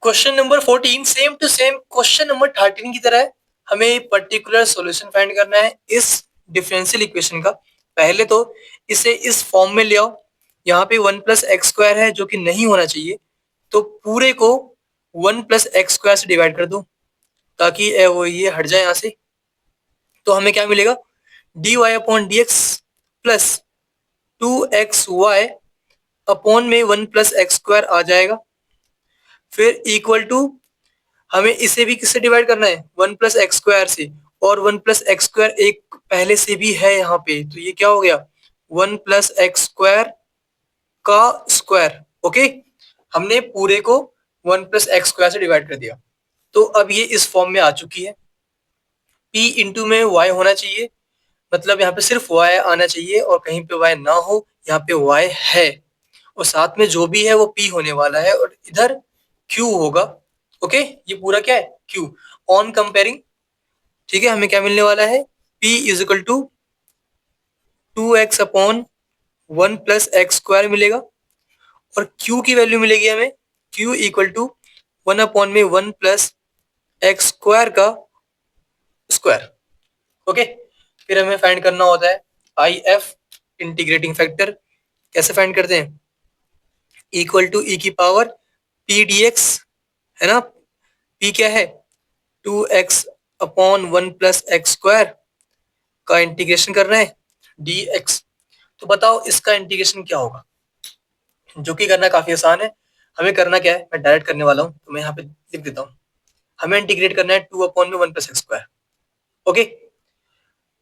Question number 14 same to same question number 13 की तरह है। हमें पर्टिकुलर सॉल्यूशन फाइंड करना है इस डिफरेंशियल इक्वेशन का। पहले तो इसे इस फॉर्म में ले आओ। यहाँ पे 1 + x² है जो कि नहीं होना चाहिए, तो पूरे को 1 + x² से डिवाइड कर दो ताकि वो ये हट जाए यहाँ से। तो हमें क्या मिलेगा, dy/dx प्लस 2xy अपॉन में 1 + x² आ जाएगा। फिर इक्वल टू हमें इसे भी किससे डिवाइड करना है, 1 + x² से, और 1 + x² एक पहले से भी है यहाँ पे, तो ये क्या हो गया 1 + x² का स्क्वायर। ओके, हमने पूरे को 1 + x² से डिवाइड कर दिया। तो अब ये इस फॉर्म में आ चुकी है। p इंटू में y होना चाहिए, मतलब यहाँ पे सिर्फ y आना चाहिए और कहीं पे y ना हो, यहाँ पे y है और साथ में जो भी है वो p होने वाला है और इधर q होगा। ओके, ये पूरा क्या है q ऑन कंपेयरिंग। ठीक है, हमें क्या मिलने वाला है, p = 2x अपॉन 1 + x² मिलेगा और q की वैल्यू मिलेगी हमें q = 1 अपॉन में 1 + x² का स्क्वायर। ओके, फिर हमें फाइंड करना होता है IF इंटीग्रेटिंग फैक्टर। कैसे फाइंड करते हैं, इक्वल टू e⁻p dx, है ना। p क्या है 2x अपॉन 1 + x² का इंटीग्रेशन करना है dx। तो बताओ इसका इंटीग्रेशन क्या होगा, जो कि करना काफी आसान है। हमें करना क्या है, मैं डायरेक्ट करने वाला हूँ, तो मैं यहाँ पे लिख देता हूँ। हमें इंटीग्रेट करना है 2 अपॉन में 1 + x²। ओके,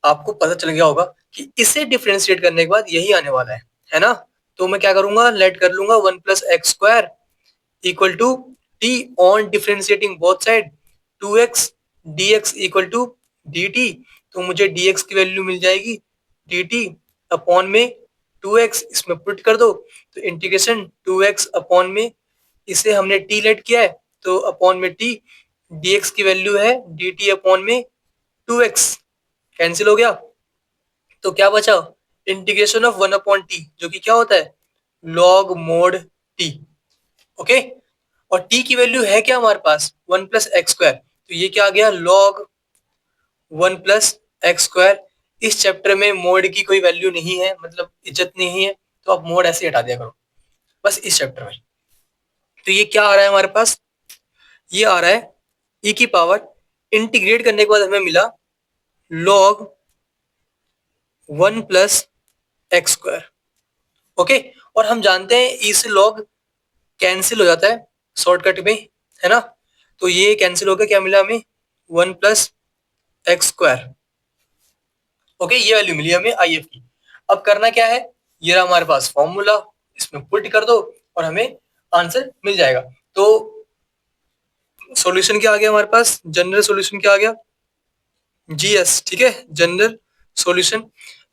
आपको पता चल गया होगा कि इसे डिफरेंशिएट करने के बाद यही आने वाला है ना। तो मैं क्या करूंगा, लेट कर लूंगा 1 + x² equal to t on differentiating both side 2x dx equal to dt। तो मुझे dx की वैल्यू मिल जाएगी dt अपॉन में 2x, इसमें पुट कर दो तो इंटीग्रेशन 2x अपॉन में, इसे हमने t लेट किया है तो अपॉन में t, dx की वैल्यू है dt अपॉन में 2x, कैंसिल हो गया। तो क्या बचा, इंटीग्रेशन ऑफ 1/t, जो कि क्या होता है log mod t। ओके, और t की वैल्यू है क्या हमारे पास 1 + x², तो ये क्या आ गया log 1 + x²। इस चैप्टर में मोड की कोई वैल्यू नहीं है, मतलब इज्जत नहीं है, तो आप मोड ऐसे हटा दिया करो बस इस चैप्टर में। तो ये क्या आ रहा है हमारे पास, ये आ रहा है e⁻, इंटीग्रेट करने के बाद हमें मिला log 1 + x²। ओके, और हम जानते हैं ई से log कैंसिल हो जाता है शॉर्टकट में, है ना। तो ये कैंसिल हो गया, क्या मिला हमें 1 + x²। ओके, ये वैल्यू मिली हमें IF की। अब करना क्या है, ये रहा हमारे पास फॉर्मूला, इसमें पुट कर दो और हमें आंसर मिल जाएगा। तो सॉल्यूशन क्या आ गया हमारे पास, जनरल सॉल्यूशन क्या आ गया GS। ठीक है, जनरल सॉल्यूशन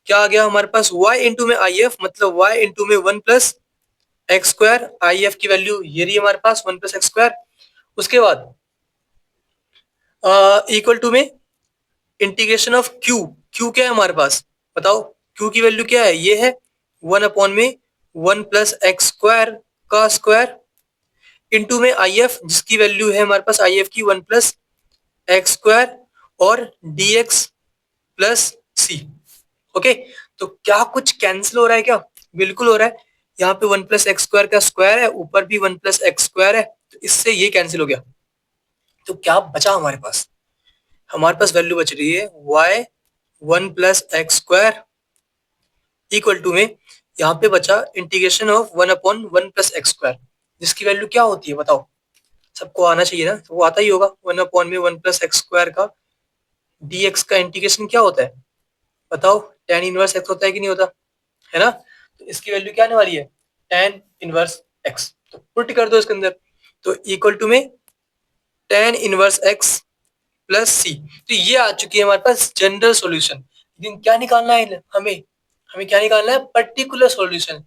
क्या आ गया हमारे पास, y इंटू में IF, मतलब y इंटू में 1 + x²। IF की वैल्यू ये रही हमारे पास 1 + x²। उसके बाद इक्वल टू में इंटीग्रेशन ऑफ q क्या है हमारे पास, बताओ q की वैल्यू क्या है, ये है 1 अपॉन में 1 + x² का स्क्वायर इंटू में IF, जिसकी वैल्यू है हमारे पास IF की 1 + x² और dx प्लस c। ओके, तो क्या कुछ कैंसिल हो रहा है क्या, बिल्कुल हो रहा है। यहाँ पे 1 + x² का स्क्वायर है, ऊपर भी 1 + x² है, तो इससे ये कैंसिल हो गया। तो क्या बचा हमारे पास, हमारे पास वैल्यू बच रही है y 1 + x² इक्वल टू में, यहाँ पे बचा इंटीग्रेशन ऑफ 1 अपॉन 1 + x², जिसकी वैल्यू क्या होती है बताओ, सबको आना चाहिए ना, तो वो आता ही होगा 1 अपॉन में 1 + x² का dx का इंटीग्रेशन क्या होता है बताओ, tan इनवर्स x होता है कि नहीं होता, है ना। तो इसकी वैल्यू क्या आने वाली है tan इनवर्स x, तो पुट कर दो इसके अंदर, तो इक्वल टू में tan इनवर्स x प्लस सी। तो ये आ चुकी है हमारे पास जनरल सॉल्यूशन। लेकिन क्या निकालना है हमें, हमें क्या निकालना है पर्टिकुलर सॉल्यूशन।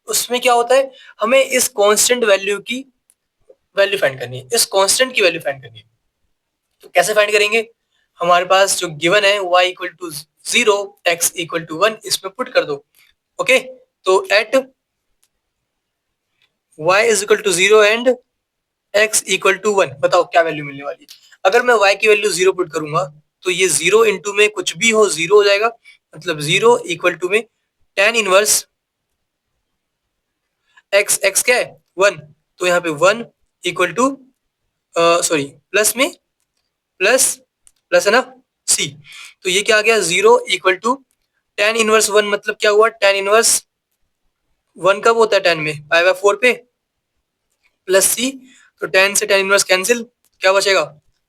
उसमें क्या होता है, हमें इस कांस्टेंट वैल्यू की वैल्यू फाइंड करनी है, इस कांस्टेंट की वैल्यू फाइंड करनी है। तो कैसे फाइंड करेंगे, हमारे पास जो गिवन है y = 0 x = 1, इसमें पुट कर दो। ओके, तो at y = 0 and x equal to 1, बताओ क्या वैल्यू मिलने वाली है। अगर मैं y की वैल्यू 0 पुट करूंगा तो ये 0 इंटू में कुछ भी हो 0 हो जाएगा, मतलब 0 इक्वल टू में tan इनवर्स x क्या है 1, तो यहाँ पे 1 इक्वल टू सॉरी प्लस में प्लस प्लस है ना c, तो ये क्या आ गया 0 इक्वल टू tan इनवर्स 1, मतलब क्या हुआ tan इनवर्स 1 कब होता है tan में पाई बाय 4 पे प्लस सी, तो tan से tan इनवर्स कैंसिल, क्या बचेगा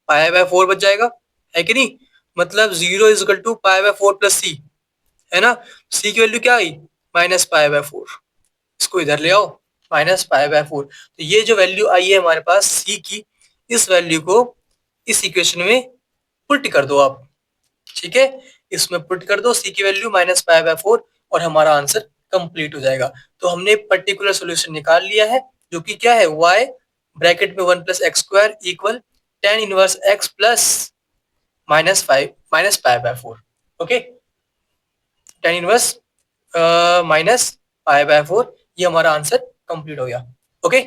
पाई बाय 4 बच जाएगा, है कि नहीं। मतलब 0 is equal to pi by 4 plus C, है ना। सी की वैल्यू क्या आई माइनस पाई बाय 4, इसको इधर ले आओ माइनस पाई बाय 4, तो ये जो वैल्यू आई है हमारे पास सी की, इस वैल्यू को इस इक्वेशन में पुट कर दो आप, ठीक है, इसमें पुट कर दो सी की वैल्यू माइनस पाई बाय 4 और हमारा आंसर कंप्लीट हो जाएगा। तो हमने पर्टिकुलर सॉल्यूशन निकाल लिया है, जो कि क्या है y ब्रैकेट में 1 plus x square equal tan inverse x plus minus pi by 4, okay, tan inverse minus pi by 4, ये हमारा आंसर कंप्लीट हो गया, ओके।